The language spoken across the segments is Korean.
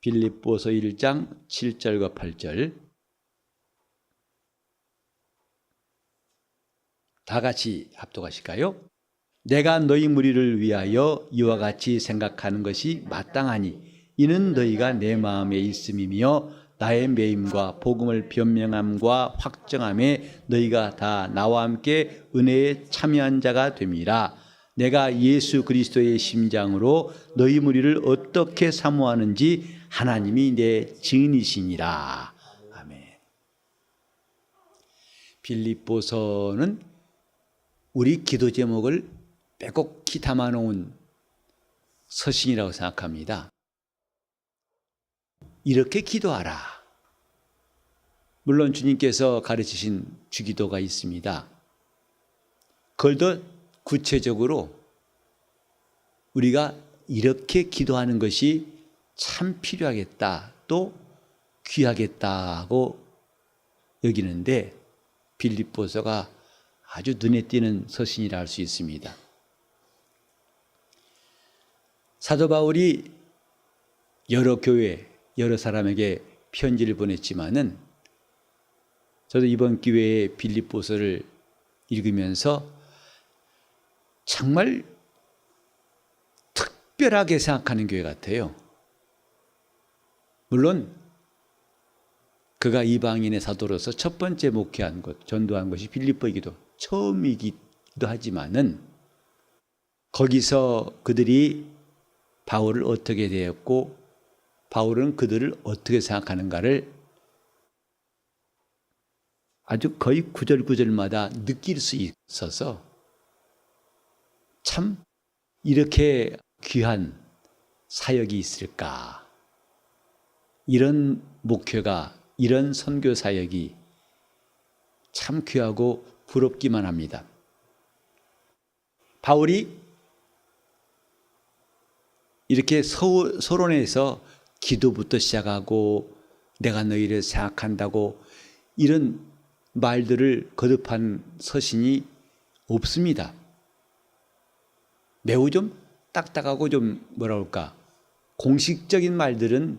빌립보서 1장 7절과 8절 다 같이 합독하실까요? 내가 너희 무리를 위하여 이와 같이 생각하는 것이 마땅하니 이는 너희가 내 마음에 있음이며 나의 매임과 복음을 변명함과 확정함에 너희가 다 나와 함께 은혜에 참여한 자가 됨이라. 내가 예수 그리스도의 심장으로 너희 무리를 어떻게 사모하는지 하나님이 내 증인이시니라. 아멘. 빌립보서는 우리 기도 제목을 빼곡히 담아놓은 서신이라고 생각합니다. 이렇게 기도하라. 물론 주님께서 가르치신 주기도가 있습니다. 그걸 더 구체적으로 우리가 이렇게 기도하는 것이 참 필요하겠다, 또 귀하겠다고 여기는데 빌립보서가 아주 눈에 띄는 서신이라 할 수 있습니다. 사도 바울이 여러 교회, 여러 사람에게 편지를 보냈지만은 저도 이번 기회에 빌립보서를 읽으면서 정말 특별하게 생각하는 교회 같아요. 물론 그가 이방인의 사도로서 첫 번째 목회한 것, 전도한 것이 빌립보이기도 처음이기도 하지만은 거기서 그들이 바울을 어떻게 대했고 바울은 그들을 어떻게 생각하는가를 아주 거의 구절구절마다 느낄 수 있어서 참 이렇게 귀한 사역이 있을까, 이런 목회가, 이런 선교 사역이 참 귀하고 부럽기만 합니다. 바울이 이렇게 서론에서 기도부터 시작하고 내가 너희를 생각한다고 이런 말들을 거듭한 서신이 없습니다. 매우 좀 딱딱하고 좀 뭐라 그럴까, 공식적인 말들은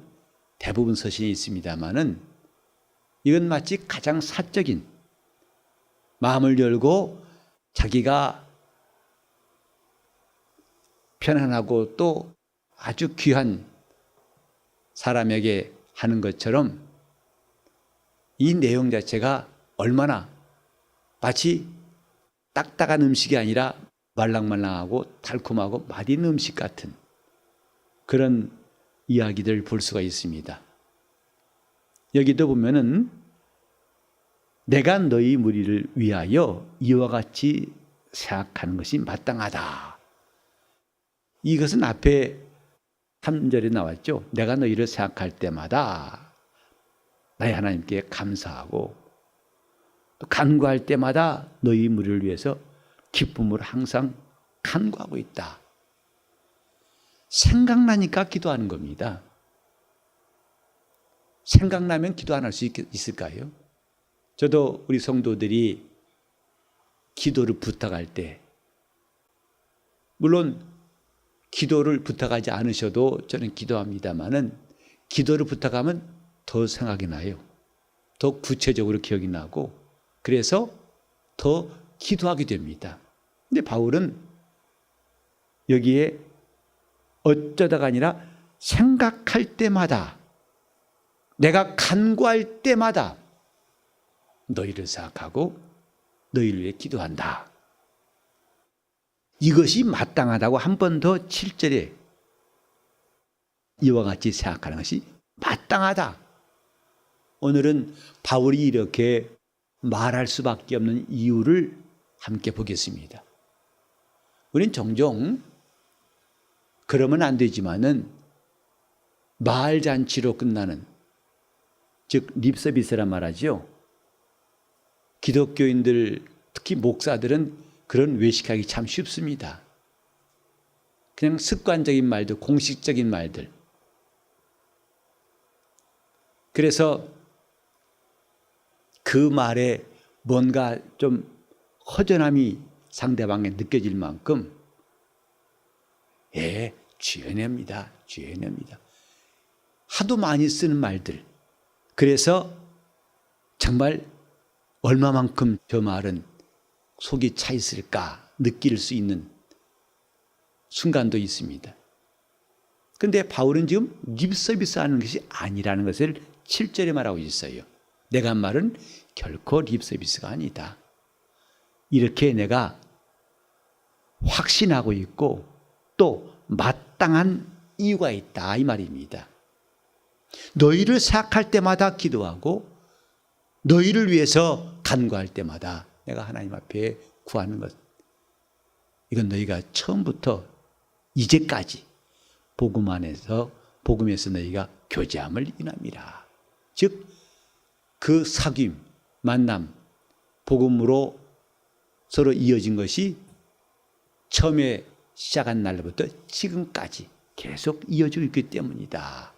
대부분 서신이 있습니다만은 이건 마치 가장 사적인, 마음을 열고 자기가 편안하고 또 아주 귀한 사람에게 하는 것처럼 이 내용 자체가 얼마나 마치 딱딱한 음식이 아니라 말랑말랑하고 달콤하고 맛있는 음식 같은 그런 이야기들 볼 수가 있습니다. 여기도 보면은 내가 너희 무리를 위하여 이와 같이 생각하는 것이 마땅하다. 이것은 앞에 3절에 나왔죠. 내가 너희를 생각할 때마다 나의 하나님께 감사하고 또 간구할 때마다 너희 무리를 위해서 기쁨으로 항상 간구하고 있다. 생각나니까 기도하는 겁니다. 생각나면 기도 안 할 수 있을까요? 저도 우리 성도들이 기도를 부탁할 때, 물론 기도를 부탁하지 않으셔도 저는 기도합니다마는 기도를 부탁하면 더 생각이 나요. 더 구체적으로 기억이 나고 그래서 더 기도하게 됩니다. 근데 바울은 여기에 어쩌다가 아니라 생각할 때마다, 내가 간구할 때마다 너희를 생각하고 너희를 위해 기도한다. 이것이 마땅하다고 한 번 더 7절에 이와 같이 생각하는 것이 마땅하다. 오늘은 바울이 이렇게 말할 수밖에 없는 이유를 함께 보겠습니다. 우린 종종 그러면 안 되지만은 말잔치로 끝나는, 즉 립서비스란 말하죠. 기독교인들, 특히 목사들은 그런 외식하기 참 쉽습니다. 그냥 습관적인 말들, 공식적인 말들. 그래서 그 말에 뭔가 좀 허전함이 상대방에 느껴질 만큼 죄냅니다. 하도 많이 쓰는 말들. 그래서 정말 얼마만큼 저 말은 속이 차 있을까 느낄 수 있는 순간도 있습니다. 그런데 바울은 지금 립서비스 하는 것이 아니라는 것을 7절에 말하고 있어요. 내가 한 말은 결코 립서비스가 아니다. 이렇게 내가 확신하고 있고 또 마땅한 이유가 있다 이 말입니다. 너희를 생각할 때마다 기도하고 너희를 위해서 간구할 때마다 내가 하나님 앞에 구하는 것, 이건 너희가 처음부터 이제까지 복음에서 너희가 교제함을 인함이라. 즉 그 사귐, 만남, 복음으로 서로 이어진 것이 처음에 시작한 날부터 지금까지 계속 이어지고 있기 때문이다.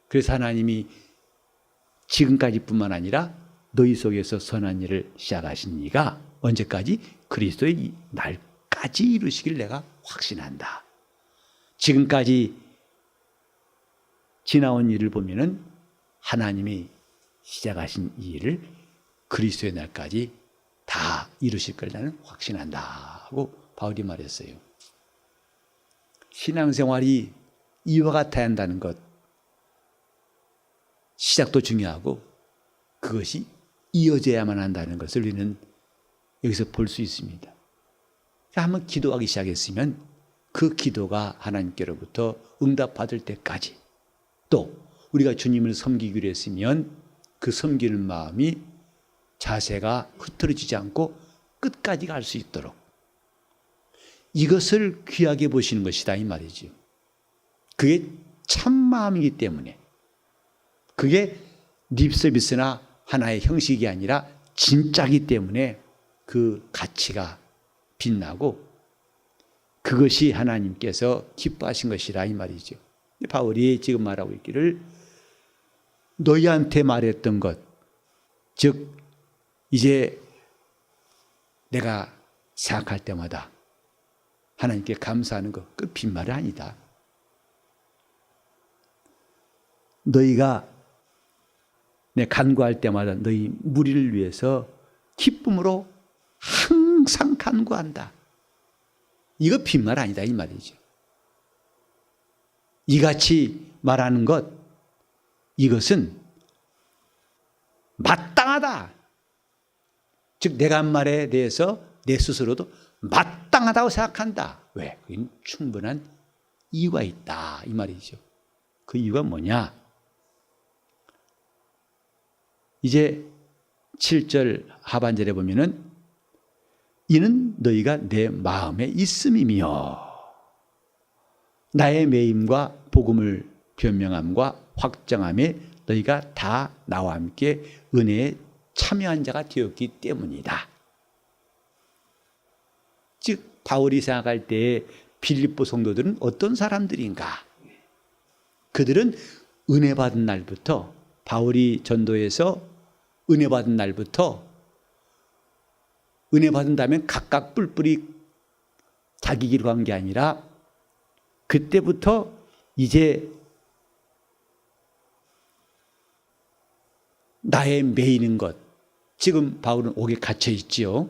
그래서 하나님이 지금까지뿐만 아니라 너희 속에서 선한 일을 시작하신 이가 언제까지? 그리스도의 날까지 이루시길 내가 확신한다. 지금까지 지나온 일을 보면은 하나님이 시작하신 이 일을 그리스도의 날까지 다 이루실 걸 나는 확신한다 하고 바울이 말했어요. 신앙생활이 이와 같아야 한다는 것, 시작도 중요하고 그것이 이어져야만 한다는 것을 우리는 여기서 볼 수 있습니다. 한번 기도하기 시작했으면 그 기도가 하나님께로부터 응답받을 때까지, 또 우리가 주님을 섬기기로 했으면 그 섬기는 마음이, 자세가 흐트러지지 않고 끝까지 갈 수 있도록 이것을 귀하게 보시는 것이다 이 말이죠. 그게 참마음이기 때문에, 그게 립서비스나 하나의 형식이 아니라 진짜이기 때문에 그 가치가 빛나고 그것이 하나님께서 기뻐하신 것이라 이 말이죠. 바울이 지금 말하고 있기를 너희한테 말했던 것, 즉 이제 내가 생각할 때마다 하나님께 감사하는 것, 그 빈말이 아니다. 너희가 내 간구할 때마다 너희 무리를 위해서 기쁨으로 항상 간구한다. 이거 빈말 아니다 이 말이죠. 이같이 말하는 것, 이것은 마땅하다. 즉 내가 한 말에 대해서 내 스스로도 마땅하다고 생각한다. 왜? 그건 충분한 이유가 있다 이 말이죠. 그 이유가 뭐냐? 이제 7절 하반절에 보면은 이는 너희가 내 마음에 있음이며 나의 매임과 복음을 변명함과 확정함에 너희가 다 나와 함께 은혜에 참여한 자가 되었기 때문이다. 즉 바울이 생각할 때에 빌립보 성도들은 어떤 사람들인가? 그들은 은혜 받은 날부터, 바울이 전도해서 은혜 받은 날부터, 은혜 받은다면 각각 뿔뿔이 자기 길로 간 게 아니라 그때부터 이제 나의 매이는 것, 지금 바울은 옥에 갇혀 있지요.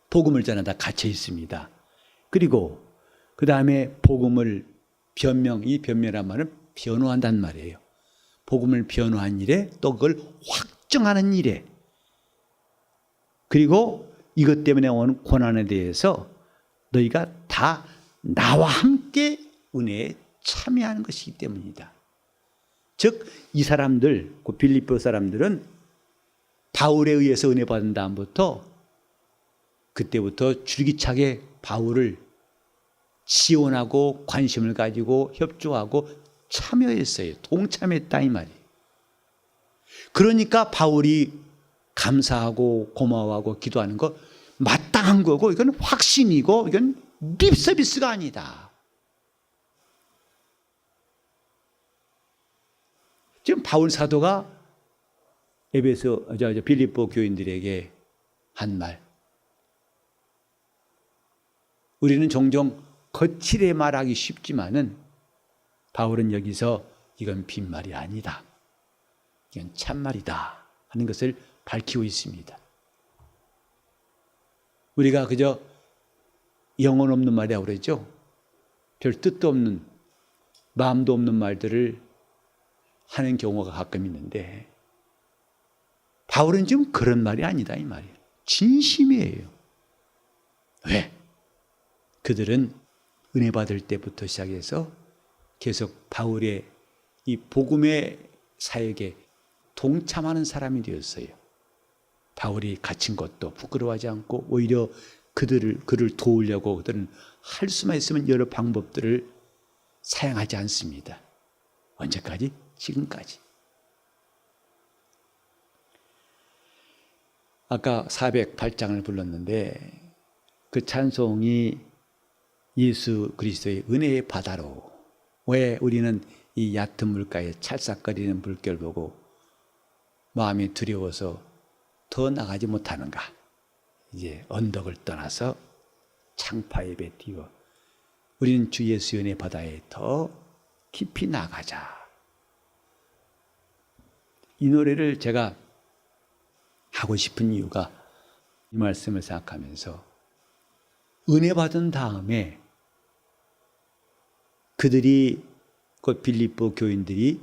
복음을 전하다 갇혀 있습니다. 그리고 그 다음에 복음을 이 변명한 말은 변호한다는 말이에요. 복음을 변호한 일에 또 그걸 확정하는 일에, 그리고 이것 때문에 오는 고난에 대해서 너희가 다 나와 함께 은혜에 참여하는 것이기 때문이다. 즉 이 사람들, 그 빌립보 사람들은 바울에 의해서 은혜 받은 다음부터 그때부터 줄기차게 바울을 지원하고 관심을 가지고 협조하고 참여했어요. 동참했다 이 말이에요. 그러니까 바울이 감사하고 고마워하고 기도하는 거 마땅한 거고, 이건 확신이고, 이건 립서비스가 아니다. 지금 바울 사도가 빌립보 교인들에게 한 말, 우리는 종종 거칠게 말하기 쉽지만은 바울은 여기서 이건 빈말이 아니다, 이건 참말이다 하는 것을 밝히고 있습니다. 우리가 그저 영혼 없는 말이라고 그러죠. 별 뜻도 없는, 마음도 없는 말들을 하는 경우가 가끔 있는데, 바울은 지금 그런 말이 아니다 이 말이에요. 진심이에요. 왜? 그들은 은혜 받을 때부터 시작해서 계속 바울의 이 복음의 사역에 동참하는 사람이 되었어요. 바울이 갇힌 것도 부끄러워하지 않고 오히려 그를 도우려고 그들은 할 수만 있으면 여러 방법들을 사용하지 않습니다. 언제까지? 지금까지. 아까 408장을 불렀는데 그 찬송이 예수 그리스도의 은혜의 바다로, 왜 우리는 이 얕은 물가에 찰싹거리는 물결 보고 마음이 두려워서 더 나가지 못하는가? 이제 언덕을 떠나서 창파의 배 뛰어 우리는 주 예수의 은혜 바다에 더 깊이 나가자. 이 노래를 제가 하고 싶은 이유가 이 말씀을 생각하면서 은혜 받은 다음에 그들이, 그 빌립보 교인들이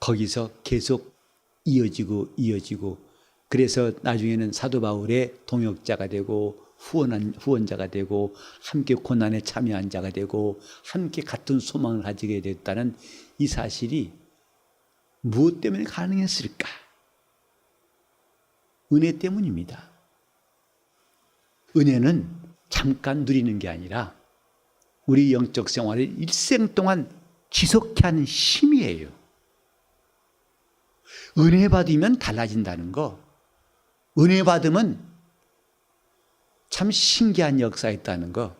거기서 계속 이어지고 그래서 나중에는 사도 바울의 동역자가 되고 후원자가 되고 함께 고난에 참여한 자가 되고 함께 같은 소망을 가지게 됐다는 이 사실이 무엇 때문에 가능했을까? 은혜 때문입니다. 은혜는 잠깐 누리는 게 아니라 우리 영적 생활을 일생 동안 지속케 하는 힘이에요. 은혜 받으면 달라진다는 거, 은혜 받으면 참 신기한 역사가 있다는 거,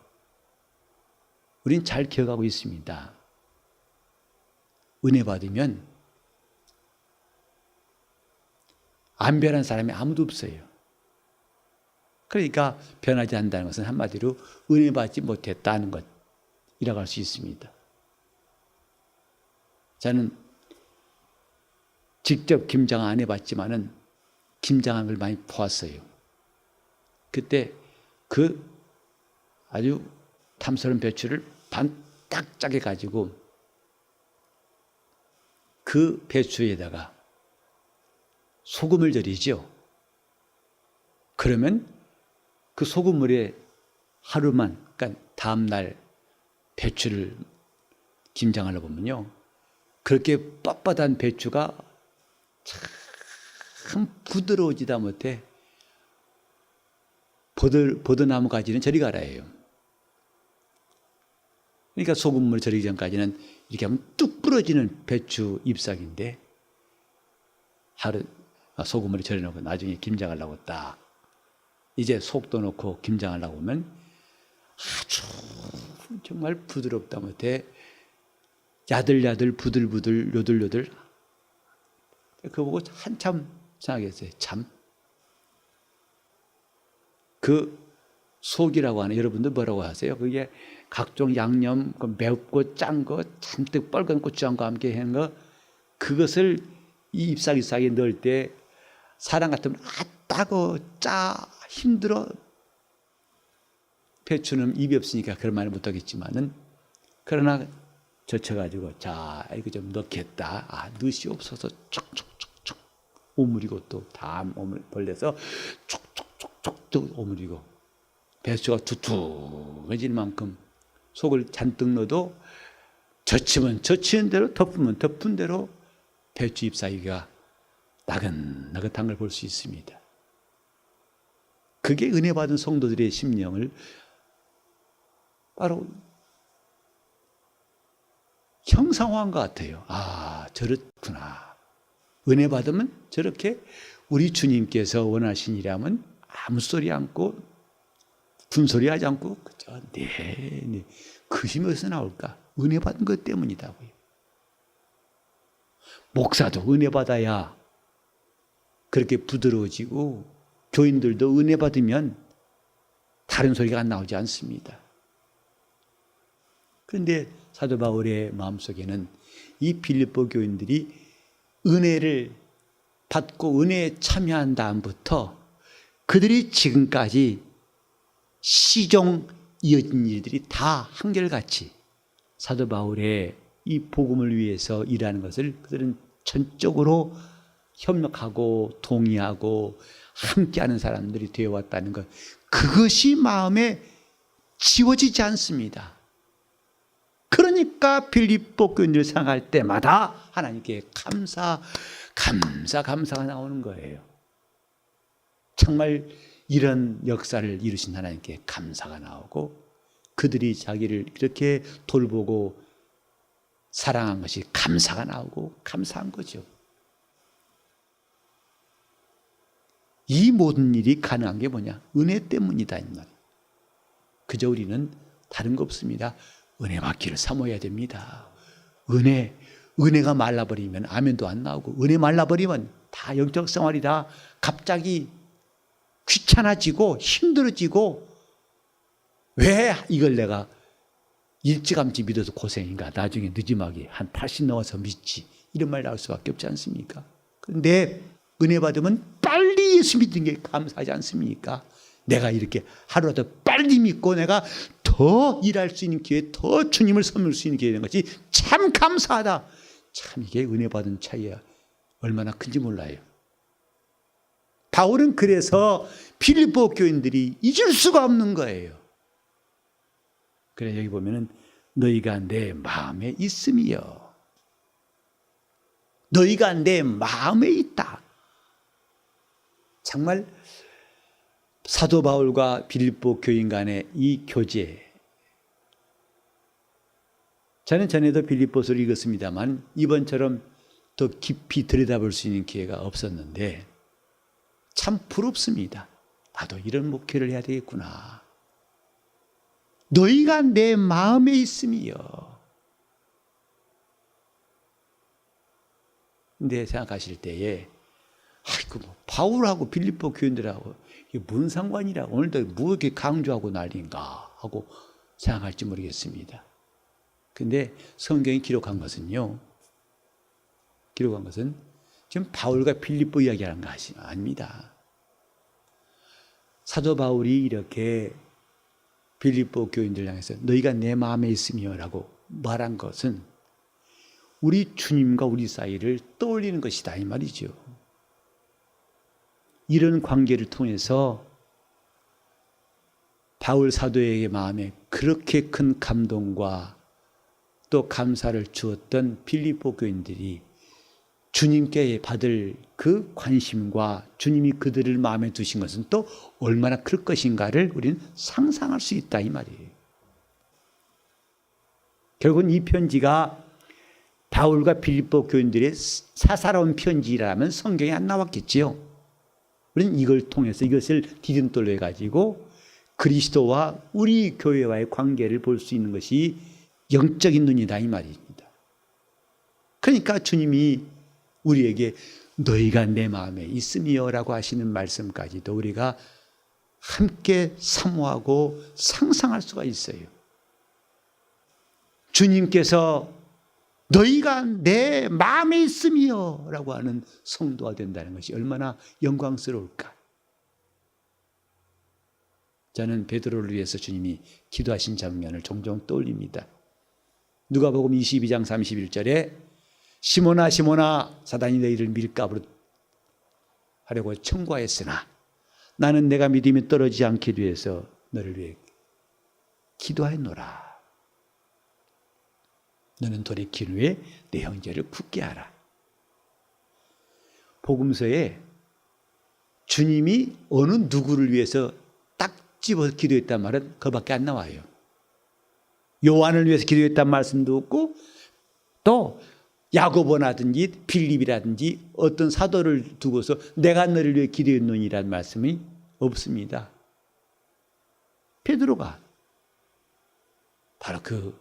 우린 잘 기억하고 있습니다. 은혜 받으면 안 변한 사람이 아무도 없어요. 그러니까 변하지 않는다는 것은 한마디로 은혜 받지 못했다는 것이라고 할 수 있습니다. 저는 직접 김장을 안 해봤지만은 김장한 걸 많이 보았어요. 그때 그 아주 탐스러운 배추를 반딱 짜게 가지고 그 배추에다가 소금을 절이죠. 그러면 그 소금물에 하루만, 그러니까 다음날 배추를 김장하려 보면요, 그렇게 뻣뻣한 배추가 참 부드러워지다 못해 버드나무 가지는 저리 가라예요. 그러니까 소금물 절이기 전까지는 이렇게 하면 뚝 부러지는 배추 잎사귀인데 하루 소금물에 절여놓고 나중에 김장하려고 딱 이제 속도 넣고 김장하려고 하면 아주 정말 부드럽다 못해 야들야들 부들부들 요들요들. 그거 보고 한참 생각했어요. 참 그 속이라고 하는, 여러분들 뭐라고 하세요? 그게 각종 양념, 맵고 짠 거, 잔뜩 빨간 고추장과 함께 하는 거, 그것을 이 잎사귀 사이에 넣을 때 사람 같으면 따고 짜 힘들어. 배추는 입이 없으니까 그런 말을 못하겠지만은, 그러나 젖혀가지고 자 이거 좀 넣겠다. 넣으시 없어서 촉촉촉촉 오므리고 또 다 벌려서 촉촉촉촉 오므리고 배추가 두툼해질 만큼 속을 잔뜩 넣어도 젖히면 젖히는 대로, 덮으면 덮은 대로 배추 잎사귀가 나긋나긋한 걸 볼 수 있습니다. 그게 은혜 받은 성도들의 심령을 바로 형상화한 것 같아요. 아, 저렇구나. 은혜 받으면 저렇게 우리 주님께서 원하시니라면 아무 소리 않고 군소리 하지 않고 그저 네. 그 힘이 어디서 나올까? 은혜 받은 것 때문이다고요. 목사도 은혜 받아야 그렇게 부드러워지고 교인들도 은혜 받으면 다른 소리가 나오지 않습니다. 그런데 사도 바울의 마음속에는 이 빌립보 교인들이 은혜를 받고 은혜에 참여한 다음부터 그들이 지금까지 시종 이어진 일들이 다 한결같이 사도 바울의 이 복음을 위해서 일하는 것을 그들은 전적으로 협력하고 동의하고 함께하는 사람들이 되어왔다는 것, 그것이 마음에 지워지지 않습니다. 그러니까 빌립보 교인들을 생각할 때마다 하나님께 감사가 나오는 거예요. 정말 이런 역사를 이루신 하나님께 감사가 나오고 그들이 자기를 이렇게 돌보고 사랑한 것이 감사가 나오고 감사한 거죠. 이 모든 일이 가능한 게 뭐냐? 은혜 때문이다 이 말이에요. 그저 우리는 다른 거 없습니다. 은혜 받기를 사모해야 됩니다. 은혜가 말라버리면 아멘도 안 나오고, 은혜 말라버리면 다 영적 생활이 다 갑자기 귀찮아지고 힘들어지고, 왜 이걸 내가 일찌감치 믿어서 고생인가, 나중에 늦지막이 한 80 넘어서 믿지, 이런 말 나올 수밖에 없지 않습니까? 그런데 은혜 받으면 빨리 예수 믿는 게 감사하지 않습니까? 내가 이렇게 하루라도 빨리 믿고 내가 더 일할 수 있는 기회, 더 주님을 섬길 수 있는 기회가 되는 것이 참 감사하다. 참 이게 은혜 받은 차이야 얼마나 큰지 몰라요. 바울은 그래서 빌립보 교인들이 잊을 수가 없는 거예요. 그래 여기 보면은 너희가 내 마음에 있음이여. 너희가 내 마음에 있다. 정말 사도 바울과 빌립보 교인 간의 이 교제, 저는 전에도 빌립보서를 읽었습니다만 이번처럼 더 깊이 들여다볼 수 있는 기회가 없었는데 참 부럽습니다. 나도 이런 목회를 해야 되겠구나. 너희가 내 마음에 있음이여. 근데 생각하실 때에 아이고 뭐 바울하고 빌립보 교인들하고 이게 뭔 상관이라 오늘도 뭐 이렇게 강조하고 난리인가 하고 생각할지 모르겠습니다. 근데 성경이 기록한 것은 지금 바울과 빌립보 이야기하는 것이 아닙니다. 사도 바울이 이렇게 빌립보 교인들 향해서 너희가 내 마음에 있으며 라고 말한 것은 우리 주님과 우리 사이를 떠올리는 것이다 이 말이죠. 이런 관계를 통해서 바울 사도의 마음에 그렇게 큰 감동과 또 감사를 주었던 빌립보 교인들이 주님께 받을 그 관심과 주님이 그들을 마음에 두신 것은 또 얼마나 클 것인가를 우리는 상상할 수 있다 이 말이에요. 결국은 이 편지가 바울과 빌립보 교인들의 사사로운 편지라면 성경에 안 나왔겠지요. 우리는 이걸 통해서 이것을 디딤돌로 해가지고 그리스도와 우리 교회와의 관계를 볼 수 있는 것이 영적인 눈이다 이 말입니다. 그러니까 주님이 우리에게 너희가 내 마음에 있으며 라고 하시는 말씀까지도 우리가 함께 사모하고 상상할 수가 있어요. 주님께서 너희가 내 마음에 있으며 라고 하는 성도가 된다는 것이 얼마나 영광스러울까. 저는 베드로를 위해서 주님이 기도하신 장면을 종종 떠올립니다. 누가복음 22장 31절에 시몬아 시몬아 사단이 너희를 밀가부로 하려고 청구하였으나 나는 내가 믿음이 떨어지지 않게 위해서 너를 위해 기도하였노라. 너는 돌이킨 후에 내 형제를 굳게 하라. 복음서에 주님이 어느 누구를 위해서 딱 집어 기도했단 말은 그밖에 안 나와요. 요한을 위해서 기도했단 말씀도 없고 또 야고보라든지 빌립이라든지 어떤 사도를 두고서 내가 너를 위해 기도했노니라는 말씀이 없습니다. 베드로가 바로 그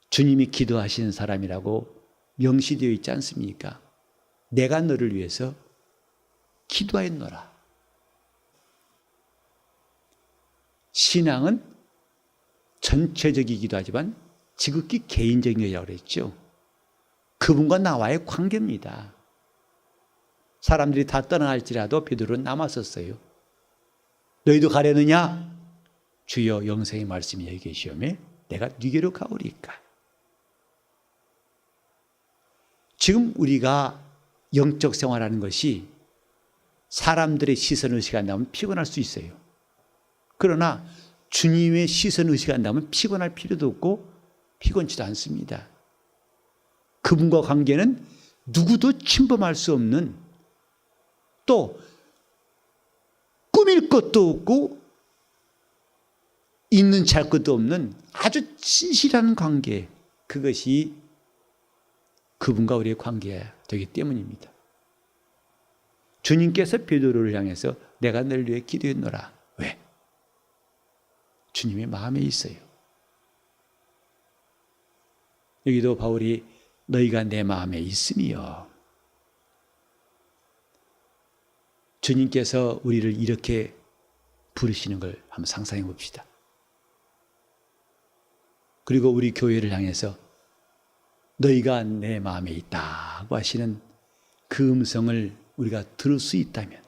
주님이 기도하시는 사람이라고 명시되어 있지 않습니까? 내가 너를 위해서 기도하였노라. 신앙은 전체적이기도 하지만 지극히 개인적인 교회라고 그랬죠. 그분과 나와의 관계입니다. 사람들이 다 떠나갈지라도 베드로는 남았었어요. 너희도 가려느냐? 주여 영생의 말씀이 여기 계시오매 내가 네게로 가오리까. 지금 우리가 영적 생활하는 것이 사람들의 시선 의식이 안 나면 피곤할 수 있어요. 그러나 주님의 시선 의식이 안 나면 피곤할 필요도 없고 피곤치도 않습니다. 그분과 관계는 누구도 침범할 수 없는, 또 꾸밀 것도 없고 있는 찰 것도 없는 아주 진실한 관계, 그것이 그분과 우리의 관계가 되기 때문입니다. 주님께서 베드로를 향해서 내가 너를 위해 기도했노라. 왜? 주님의 마음에 있어요. 여기도 바울이 너희가 내 마음에 있음이요. 주님께서 우리를 이렇게 부르시는 걸 한번 상상해 봅시다. 그리고 우리 교회를 향해서 너희가 내 마음에 있다고 하시는 그 음성을 우리가 들을 수 있다면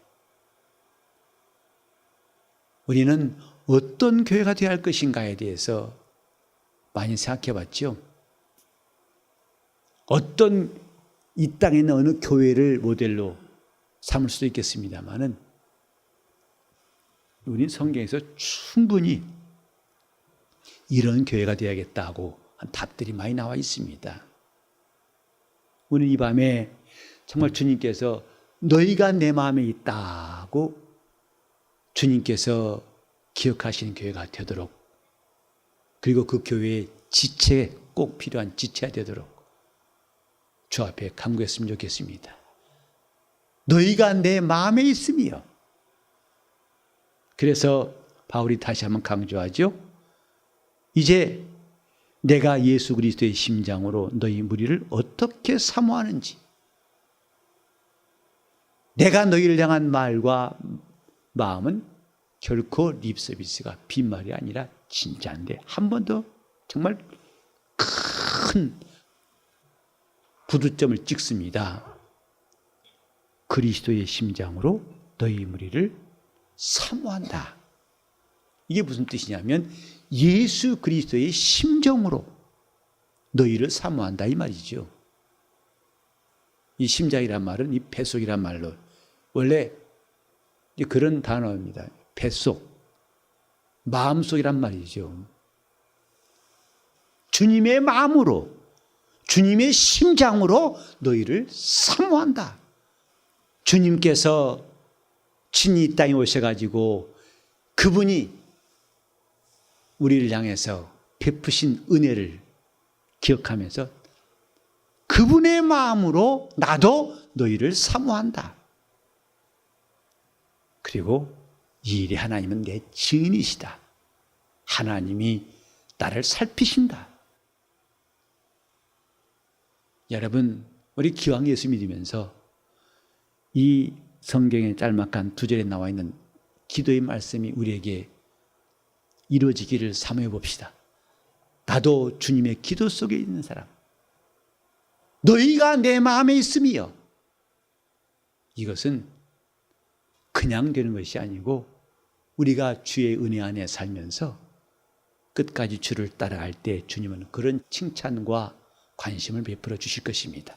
우리는 어떤 교회가 되어야 할 것인가에 대해서 많이 생각해 봤죠. 어떤 이 땅에 있는 어느 교회를 모델로 삼을 수도 있겠습니다만은 우리는 성경에서 충분히 이런 교회가 되어야겠다고 한 답들이 많이 나와 있습니다. 우리는 이 밤에 정말 주님께서 너희가 내 마음에 있다고 주님께서 기억하시는 교회가 되도록, 그리고 그 교회의 지체, 꼭 필요한 지체가 되도록 주 앞에 간구했으면 좋겠습니다. 너희가 내 마음에 있음이요. 그래서 바울이 다시 한번 강조하죠. 이제 내가 예수 그리스도의 심장으로 너희 무리를 어떻게 사모하는지, 내가 너희를 향한 말과 마음은 결코 립서비스가 빈말이 아니라 진짜인데, 한 번 더 정말 큰 부두점을 찍습니다. 그리스도의 심장으로 너희 무리를 사모한다. 이게 무슨 뜻이냐면 예수 그리스도의 심정으로 너희를 사모한다 이 말이죠. 이 심장이란 말은 이 뱃속이란 말로 원래 그런 단어입니다. 뱃속, 마음속이란 말이죠. 주님의 마음으로, 주님의 심장으로 너희를 사모한다. 주님께서 친히 이 땅에 오셔가지고 그분이 우리를 향해서 베푸신 은혜를 기억하면서 그분의 마음으로 나도 너희를 사모한다. 그리고 이 일에 하나님은 내 증인이시다. 하나님이 나를 살피신다. 여러분, 우리 기왕 예수 믿으면서 이 성경의 짤막한 2절에 나와 있는 기도의 말씀이 우리에게 이루어지기를 사모해 봅시다. 나도 주님의 기도 속에 있는 사람. 너희가 내 마음에 있음이요. 이것은 그냥 되는 것이 아니고 우리가 주의 은혜 안에 살면서 끝까지 주를 따라갈 때 주님은 그런 칭찬과 관심을 베풀어 주실 것입니다.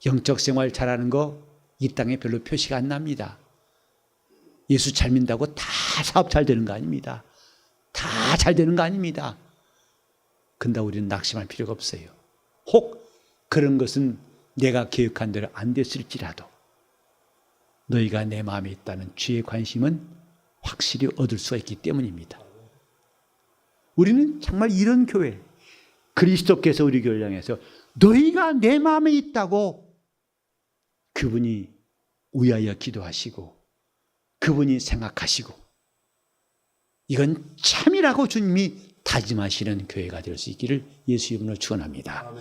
영적 생활 잘하는 거 이 땅에 별로 표시가 안 납니다. 예수 잘 믿는다고 다 사업 잘 되는 거 아닙니다. 다 잘 되는 거 아닙니다. 근데 우리는 낙심할 필요가 없어요. 혹 그런 것은 내가 계획한 대로 안 됐을지라도 너희가 내 마음에 있다는 주의 관심은 확실히 얻을 수가 있기 때문입니다. 우리는 정말 이런 교회, 그리스도께서 우리 교회를 향해서 너희가 내 마음에 있다고 그분이 위하여 기도하시고 그분이 생각하시고 이건 참이라고 주님이 다짐하시는 교회가 될 수 있기를 예수 이름으로 축원합니다.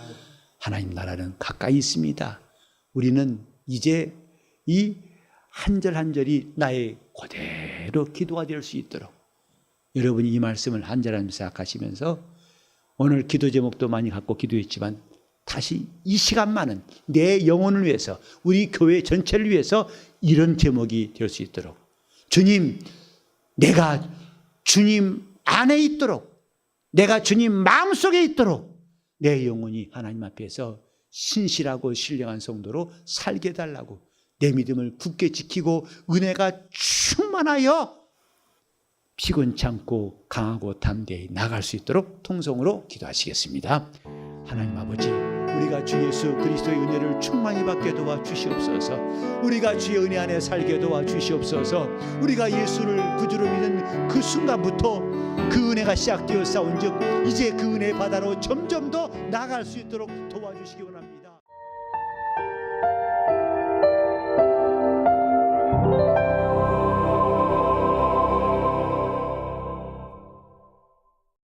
하나님 나라는 가까이 있습니다. 우리는 이제 이 한 절 한 절이 나의 그대로 기도가 될 수 있도록 여러분이 이 말씀을 한 절 한 절 생각하시면서 오늘 기도 제목도 많이 갖고 기도했지만 다시 이 시간만은 내 영혼을 위해서, 우리 교회 전체를 위해서 이런 제목이 될 수 있도록, 주님, 내가 주님 안에 있도록, 내가 주님 마음속에 있도록 내 영혼이 하나님 앞에서 신실하고 신령한 성도로 살게 해달라고, 내 믿음을 굳게 지키고 은혜가 충만하여 피곤치 않고 강하고 담대히 나갈 수 있도록 통성으로 기도하시겠습니다. 하나님 아버지, 우리가 주 예수 그리스도의 은혜를 충만히 받게 도와 주시옵소서. 우리가 주의 은혜 안에 살게 도와 주시옵소서. 우리가 예수를 구주로 믿는 그 순간부터 그 은혜가 시작되어 싸운즉 이제 그 은혜 바다로 점점 더 나아갈 수 있도록 도와주시기 원합니다.